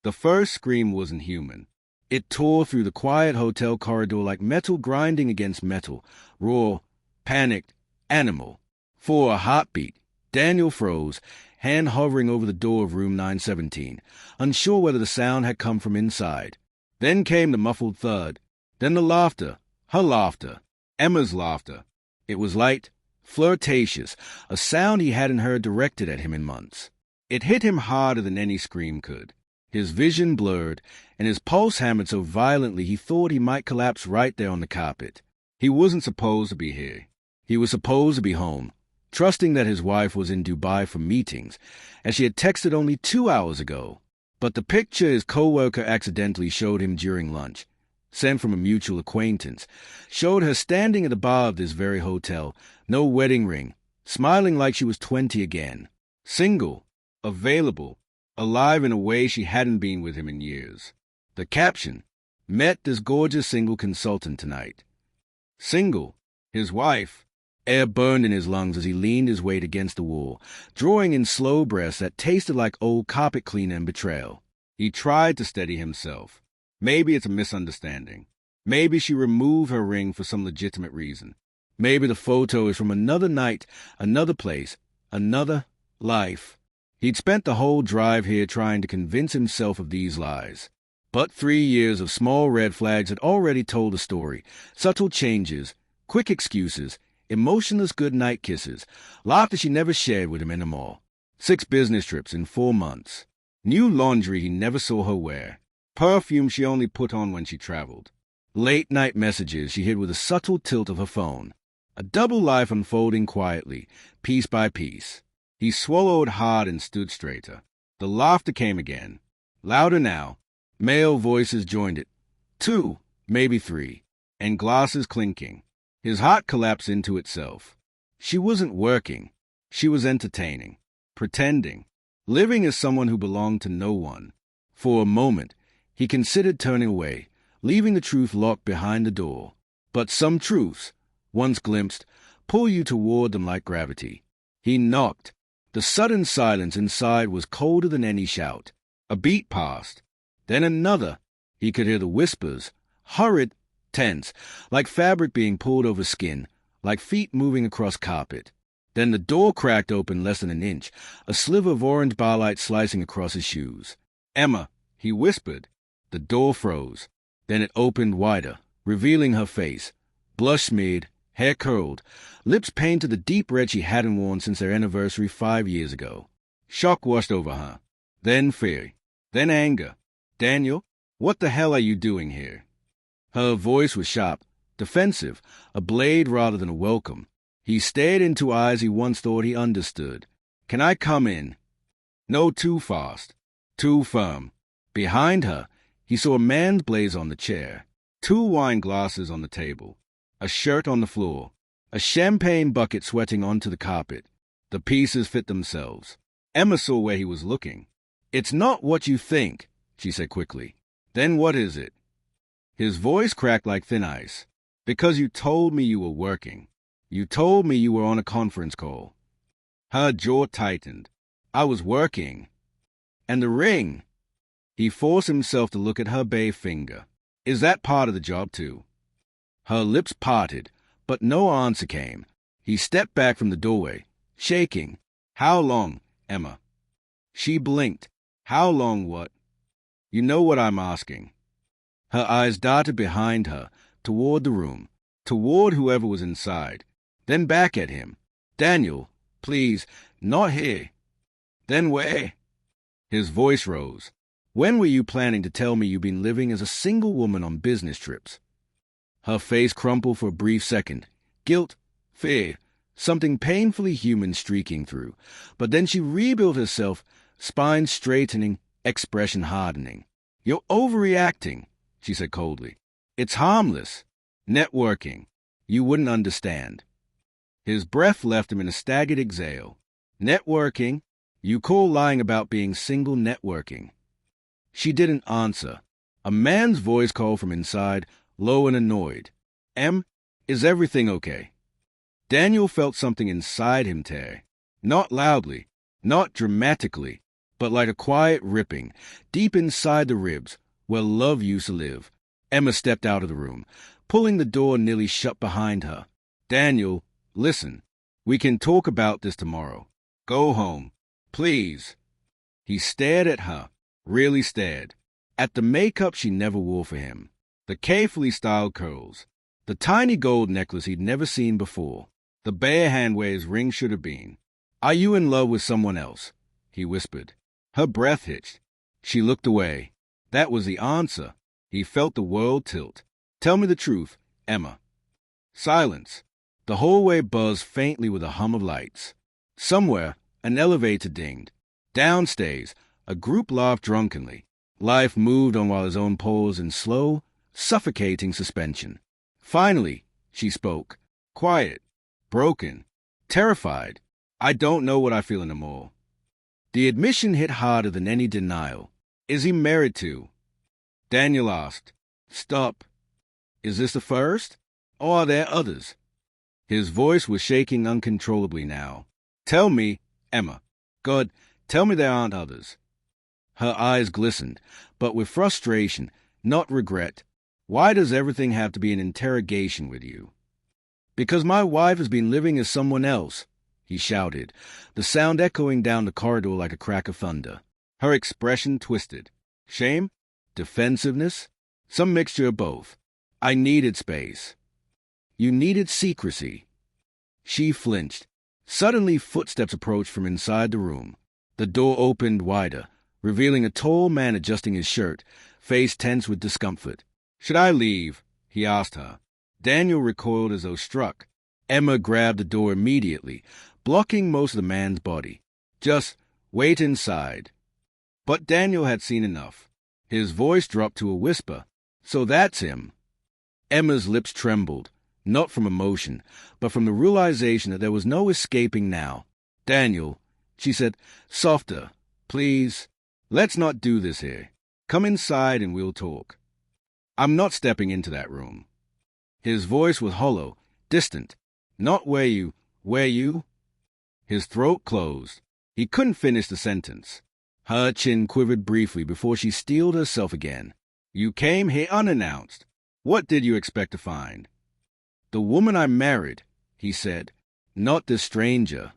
The first scream wasn't human. It tore through the quiet hotel corridor like metal grinding against metal, raw, panicked, animal. For a heartbeat, Daniel froze, hand hovering over the door of room 917, unsure whether the sound had come from inside. Then came the muffled thud. Then the laughter. Her laughter. Emma's laughter. It was light, flirtatious, a sound he hadn't heard directed at him in months. It hit him harder than any scream could. His vision blurred, and his pulse hammered so violently he thought he might collapse right there on the carpet. He wasn't supposed to be here. He was supposed to be home, trusting that his wife was in Dubai for meetings, as she had texted only 2 hours ago. But the picture his co-worker accidentally showed him during lunch, sent from a mutual acquaintance, showed her standing at the bar of this very hotel, no wedding ring, smiling like she was 20 again. Single, available, alive in a way she hadn't been with him in years. The caption, met this gorgeous single consultant tonight. Single, his wife. Air burned in his lungs as he leaned his weight against the wall, drawing in slow breaths that tasted like old carpet cleaner and betrayal. He tried to steady himself. Maybe it's a misunderstanding. Maybe she removed her ring for some legitimate reason. Maybe the photo is from another night, another place, another life. He'd spent the whole drive here trying to convince himself of these lies. But 3 years of small red flags had already told a story. Subtle changes, quick excuses, emotionless good-night kisses, laughter she never shared with him anymore. 6 business trips in 4 months. New laundry he never saw her wear. Perfume she only put on when she traveled. Late-night messages she hid with a subtle tilt of her phone. A double life unfolding quietly, piece by piece. He swallowed hard and stood straighter. The laughter came again. Louder now. Male voices joined it. 2, maybe 3. And glasses clinking. His heart collapsed into itself. She wasn't working. She was entertaining. Pretending. Living as someone who belonged to no one. For a moment, he considered turning away, leaving the truth locked behind the door. But some truths, once glimpsed, pull you toward them like gravity. He knocked. The sudden silence inside was colder than any shout. A beat passed. Then another. He could hear the whispers, hurried, tense, like fabric being pulled over skin, like feet moving across carpet. Then the door cracked open less than an inch, a sliver of orange barlight slicing across his shoes. "Emma," he whispered. The door froze. Then it opened wider, revealing her face, blush-smeared, hair curled, lips painted the deep red she hadn't worn since their anniversary 5 years ago. Shock washed over her. Then fear. Then anger. "Daniel, what the hell are you doing here?" Her voice was sharp, defensive, a blade rather than a welcome. He stared into eyes he once thought he understood. "Can I come in?" No, too fast. Too firm. Behind her, he saw a man's blaze on the chair, 2 wine glasses on the table, a shirt on the floor, a champagne bucket sweating onto the carpet. The pieces fit themselves. Emma saw where he was looking. "It's not what you think," she said quickly. "Then what is it?" His voice cracked like thin ice. "Because you told me you were working. You told me you were on a conference call." Her jaw tightened. "I was working." "And the ring?" He forced himself to look at her bay finger. "Is that part of the job, too?" Her lips parted, but no answer came. He stepped back from the doorway, shaking. "How long, Emma?" She blinked. "How long what?" "You know what I'm asking." Her eyes darted behind her, toward the room, toward whoever was inside, then back at him. "Daniel, please, not here." "Then where?" His voice rose. "When were you planning to tell me you've been living as a single woman on business trips?" Her face crumpled for a brief second. Guilt, fear, something painfully human streaking through. But then she rebuilt herself, spine straightening, expression hardening. "You're overreacting," she said coldly. "It's harmless. Networking. You wouldn't understand." His breath left him in a staggered exhale. "Networking? You call lying about being single networking?" She didn't answer. A man's voice called from inside, low and annoyed. "Em, is everything okay?" Daniel felt something inside him tear. Not loudly, not dramatically, but like a quiet ripping, deep inside the ribs, where love used to live. Emma stepped out of the room, pulling the door nearly shut behind her. Daniel, listen. We can talk about this tomorrow. Go home. Please. He stared at her, really stared. At the makeup she never wore for him. The carefully styled curls. The tiny gold necklace he'd never seen before. The bare hand where his ring should have been. Are you in love with someone else? He whispered. Her breath hitched. She looked away. That was the answer. He felt the world tilt. Tell me the truth, Emma. Silence. The hallway buzzed faintly with a hum of lights. Somewhere, an elevator dinged. Downstairs, a group laughed drunkenly. Life moved on while his own paused in slow, suffocating suspension. Finally, she spoke. Quiet. Broken. Terrified. I don't know what I feel anymore. The admission hit harder than any denial. Is he married to? Daniel asked. Stop. Is this the first? Or are there others? His voice was shaking uncontrollably now. Tell me, Emma. God, tell me there aren't others. Her eyes glistened, but with frustration, not regret. Why does everything have to be an interrogation with you? Because my wife has been living as someone else, he shouted, the sound echoing down the corridor like a crack of thunder. Her expression twisted. Shame? Defensiveness? Some mixture of both. I needed space. You needed secrecy. She flinched. Suddenly footsteps approached from inside the room. The door opened wider, revealing a tall man adjusting his shirt, face tense with discomfort. Should I leave? He asked her. Daniel recoiled as though struck. Emma grabbed the door immediately, blocking most of the man's body. Just wait inside. But Daniel had seen enough. His voice dropped to a whisper. So that's him. Emma's lips trembled, not from emotion, but from the realization that there was no escaping now. Daniel, she said, softer, please. Let's not do this here. Come inside and we'll talk. I'm not stepping into that room. His voice was hollow, distant. Not where you. His throat closed. He couldn't finish the sentence. Her chin quivered briefly before she steeled herself again. You came here unannounced. What did you expect to find? The woman I married, he said, not this stranger.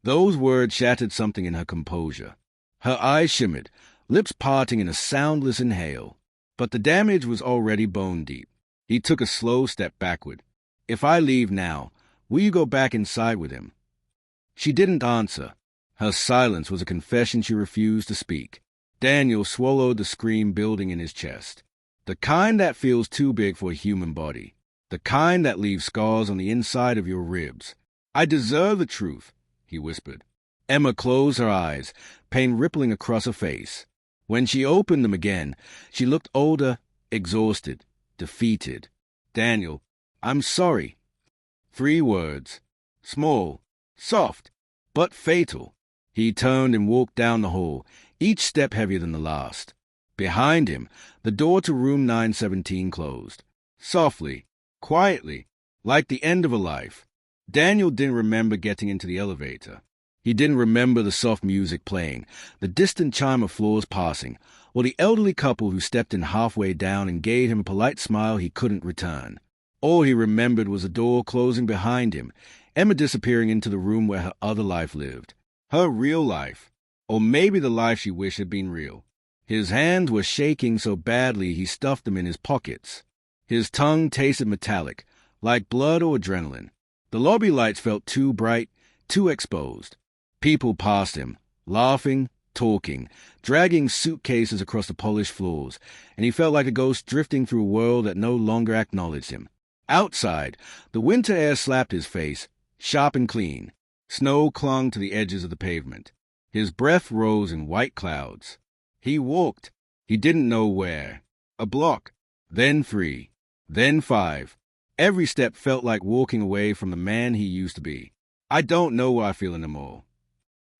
Those words shattered something in her composure. Her eyes shimmered, lips parting in a soundless inhale. But the damage was already bone deep. He took a slow step backward. If I leave now, will you go back inside with him? She didn't answer. Her silence was a confession she refused to speak. Daniel swallowed the scream building in his chest. The kind that feels too big for a human body. The kind that leaves scars on the inside of your ribs. I deserve the truth, he whispered. Emma closed her eyes, pain rippling across her face. When she opened them again, she looked older, exhausted, defeated. Daniel, I'm sorry. 3 words. Small, soft, but fatal. He turned and walked down the hall, each step heavier than the last. Behind him, the door to room 917 closed. Softly, quietly, like the end of a life. Daniel didn't remember getting into the elevator. He didn't remember the soft music playing, the distant chime of floors passing, or the elderly couple who stepped in halfway down and gave him a polite smile he couldn't return. All he remembered was the door closing behind him, Emma disappearing into the room where her other life lived. Her real life. Or maybe the life she wished had been real. His hands were shaking so badly he stuffed them in his pockets. His tongue tasted metallic, like blood or adrenaline. The lobby lights felt too bright, too exposed. People passed him, laughing, talking, dragging suitcases across the polished floors, and he felt like a ghost drifting through a world that no longer acknowledged him. Outside, the winter air slapped his face, sharp and clean. Snow clung to the edges of the pavement. His breath rose in white clouds. He walked. He didn't know where. A block, then 3, then 5. Every step felt like walking away from the man he used to be. I don't know what I feel anymore.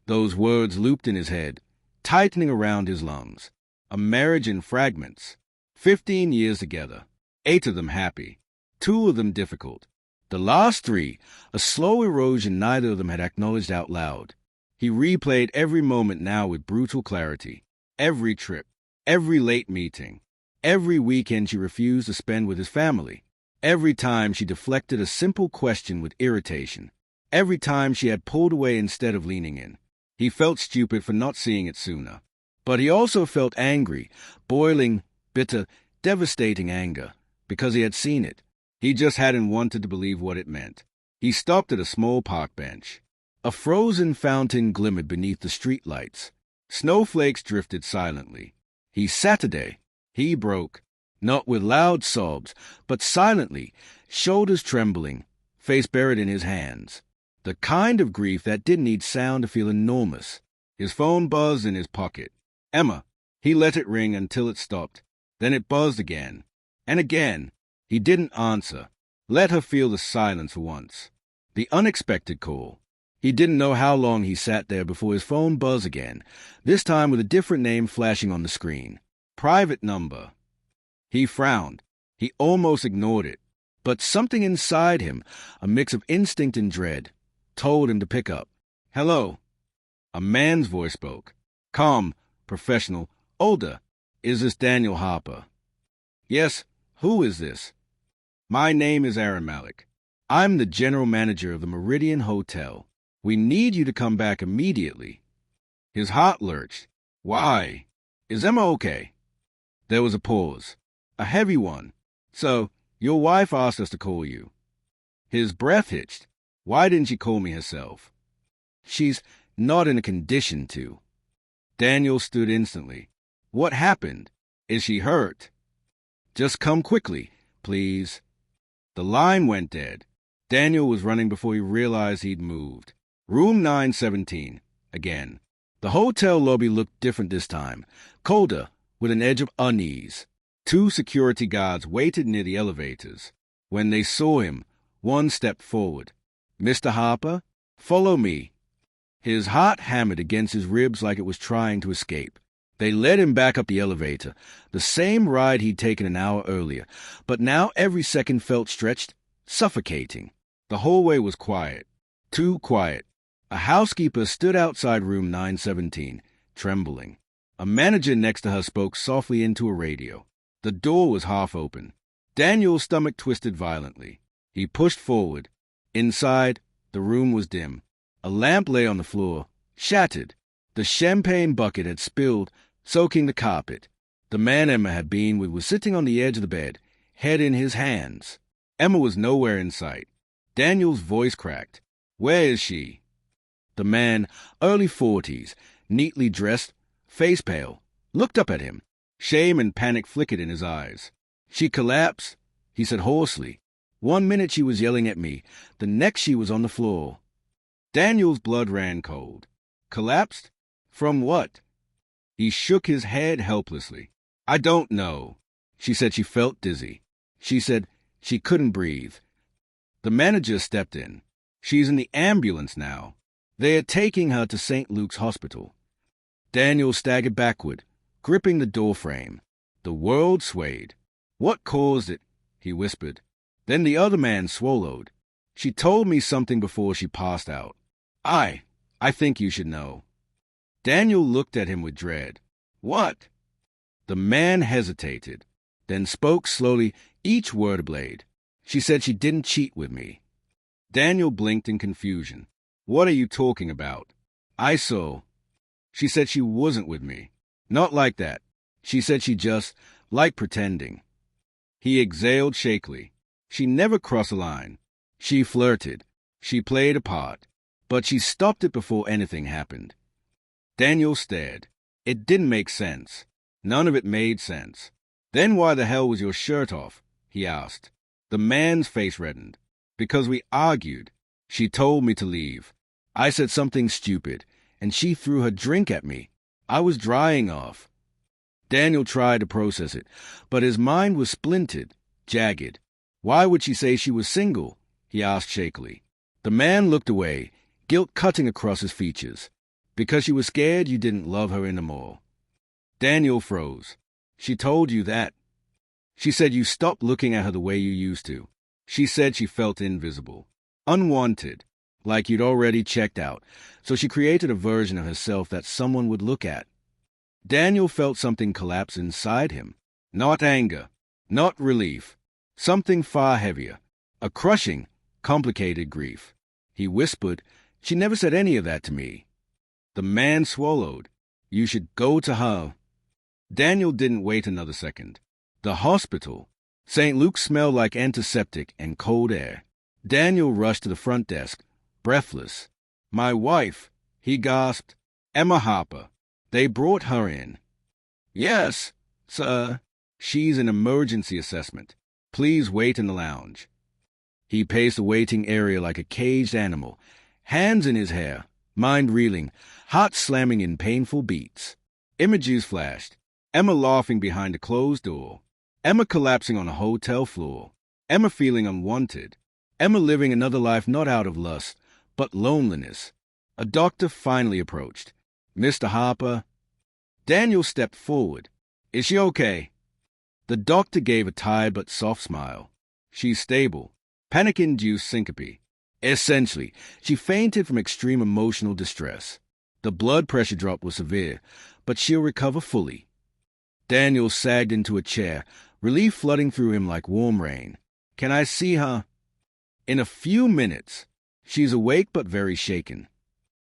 Those words looped in his head, tightening around his lungs. A marriage in fragments. 15 years together. 8 of them happy. 2 of them difficult. The last 3, a slow erosion neither of them had acknowledged out loud. He replayed every moment now with brutal clarity. Every trip, every late meeting, every weekend she refused to spend with his family. Every time she deflected a simple question with irritation. Every time she had pulled away instead of leaning in. He felt stupid for not seeing it sooner. But he also felt angry, boiling, bitter, devastating anger, because he had seen it. He just hadn't wanted to believe what it meant. He stopped at a small park bench. A frozen fountain glimmered beneath the streetlights. Snowflakes drifted silently. He broke, not with loud sobs, but silently, shoulders trembling, face buried in his hands. The kind of grief that didn't need sound to feel enormous. His phone buzzed in his pocket. Emma. He let it ring until it stopped. Then it buzzed again. And again. He didn't answer. Let her feel the silence for once. The unexpected call. He didn't know how long he sat there before his phone buzzed again, this time with a different name flashing on the screen. Private number. He frowned. He almost ignored it. But something inside him, a mix of instinct and dread, told him to pick up. Hello. A man's voice spoke. Calm, professional, older. Is this Daniel Harper? Yes. Who is this? My name is Aaron Malik. I'm the general manager of the Meridian Hotel. We need you to come back immediately. His heart lurched. Why? Is Emma okay? There was a pause. A heavy one. So, your wife asked us to call you. His breath hitched. Why didn't she call me herself? She's not in a condition to. Daniel stood instantly. What happened? Is she hurt? Just come quickly, please. The line went dead. Daniel was running before he realized he'd moved. Room 917. Again. The hotel lobby looked different this time. Colder, with an edge of unease. 2 security guards waited near the elevators. When they saw him, one stepped forward. Mr. Harper, follow me. His heart hammered against his ribs like it was trying to escape. They led him back up the elevator, the same ride he'd taken an hour earlier, but now every second felt stretched, suffocating. The hallway was quiet. Too quiet. A housekeeper stood outside room 917, trembling. A manager next to her spoke softly into a radio. The door was half open. Daniel's stomach twisted violently. He pushed forward. Inside, the room was dim. A lamp lay on the floor, shattered. The champagne bucket had spilled, soaking the carpet. The man Emma had been with was sitting on the edge of the bed, head in his hands. Emma was nowhere in sight. Daniel's voice cracked. Where is she? The man, early 40s, neatly dressed, face pale, looked up at him. Shame and panic flickered in his eyes. She collapsed, he said hoarsely. 1 minute she was yelling at me, the next she was on the floor. Daniel's blood ran cold. Collapsed? From what? He shook his head helplessly. I don't know. She said she felt dizzy. She said she couldn't breathe. The manager stepped in. She's in the ambulance now. They are taking her to St. Luke's Hospital. Daniel staggered backward, gripping the doorframe. The world swayed. What caused it? He whispered. Then the other man swallowed. She told me something before she passed out. I think you should know. Daniel looked at him with dread. What? The man hesitated, then spoke slowly, each word a blade. She said she didn't cheat with me. Daniel blinked in confusion. What are you talking about? I saw. She said she wasn't with me. Not like that. She said she just liked pretending. He exhaled shakily. She never crossed a line. She flirted. She played a part. But she stopped it before anything happened. Daniel stared. It didn't make sense. None of it made sense. Then why the hell was your shirt off? He asked. The man's face reddened. Because we argued. She told me to leave. I said something stupid, and she threw her drink at me. I was drying off. Daniel tried to process it, but his mind was splintered, jagged. Why would she say she was single? He asked shakily. The man looked away, guilt cutting across his features. Because she was scared you didn't love her anymore. Daniel froze. She told you that. She said you stopped looking at her the way you used to. She said she felt invisible, unwanted. like you'd already checked out, so she created a version of herself that someone would look at. Daniel felt something collapse inside him. Not anger, not relief, something far heavier, a crushing, complicated grief. He whispered, "She never said any of that to me." The man swallowed. "You should go to her." Daniel didn't wait another second. The hospital. St. Luke's smelled like antiseptic and cold air. Daniel rushed to the front desk, breathless. "My wife," he gasped. "Emma Harper. They brought her in." "Yes, sir." "She's an emergency assessment. Please wait in the lounge." He paced the waiting area like a caged animal, hands in his hair, mind reeling, heart slamming in painful beats. Images flashed. Emma laughing behind a closed door. Emma collapsing on a hotel floor. Emma feeling unwanted. Emma living another life not out of lust, but loneliness. A doctor finally approached. "Mr. Harper." Daniel stepped forward. "Is she okay?" The doctor gave a tired but soft smile. "She's stable. Panic-induced syncope. Essentially, she fainted from extreme emotional distress. The blood pressure drop was severe, but she'll recover fully." Daniel sagged into a chair, relief flooding through him like warm rain. "Can I see her?" "In a few minutes. She's awake but very shaken."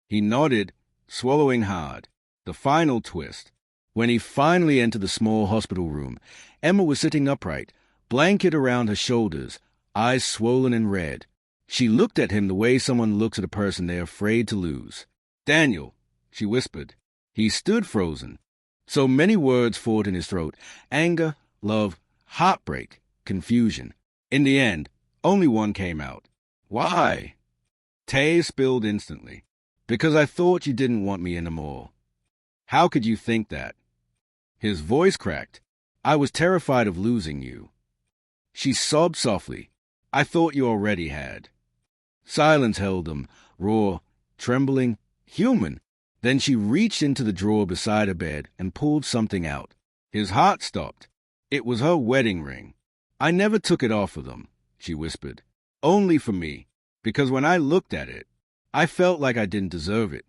He nodded, swallowing hard. The final twist. When he finally entered the small hospital room, Emma was sitting upright, blanket around her shoulders, eyes swollen and red. She looked at him the way someone looks at a person they're afraid to lose. "Daniel," she whispered. He stood frozen. So many words fought in his throat: anger, love, heartbreak, confusion. In the end, only one came out. "Why?" Tay spilled instantly. "Because I thought you didn't want me anymore." "How could you think that?" His voice cracked. "I was terrified of losing you." She sobbed softly. "I thought you already had." Silence held them, raw, trembling, human. Then she reached into the drawer beside her bed and pulled something out. His heart stopped. It was her wedding ring. "I never took it off of them," she whispered. "Only for me, because when I looked at it, I felt like I didn't deserve it."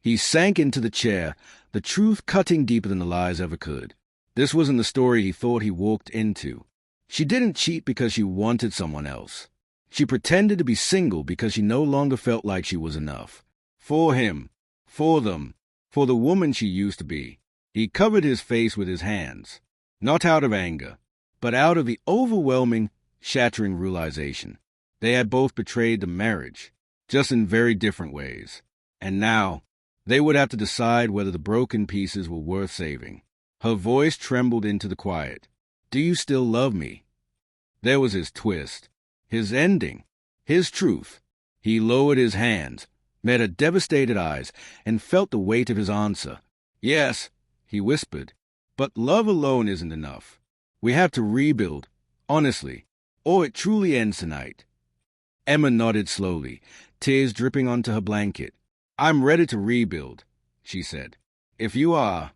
He sank into the chair, the truth cutting deeper than the lies ever could. This wasn't the story he thought he walked into. She didn't cheat because she wanted someone else. She pretended to be single because she no longer felt like she was enough. For him, for them, for the woman she used to be. He covered his face with his hands, not out of anger, but out of the overwhelming, shattering realization. They had both betrayed the marriage, just in very different ways. And now, they would have to decide whether the broken pieces were worth saving. Her voice trembled into the quiet. "Do you still love me?" There was his twist, his ending, his truth. He lowered his hands, met her devastated eyes, and felt the weight of his answer. "Yes," he whispered, "but love alone isn't enough. We have to rebuild, honestly, or it truly ends tonight." Emma nodded slowly, tears dripping onto her blanket. "I'm ready to rebuild," she said. "If you are."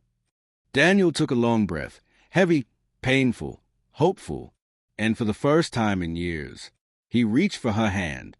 Daniel took a long breath, heavy, painful, hopeful, and for the first time in years, he reached for her hand.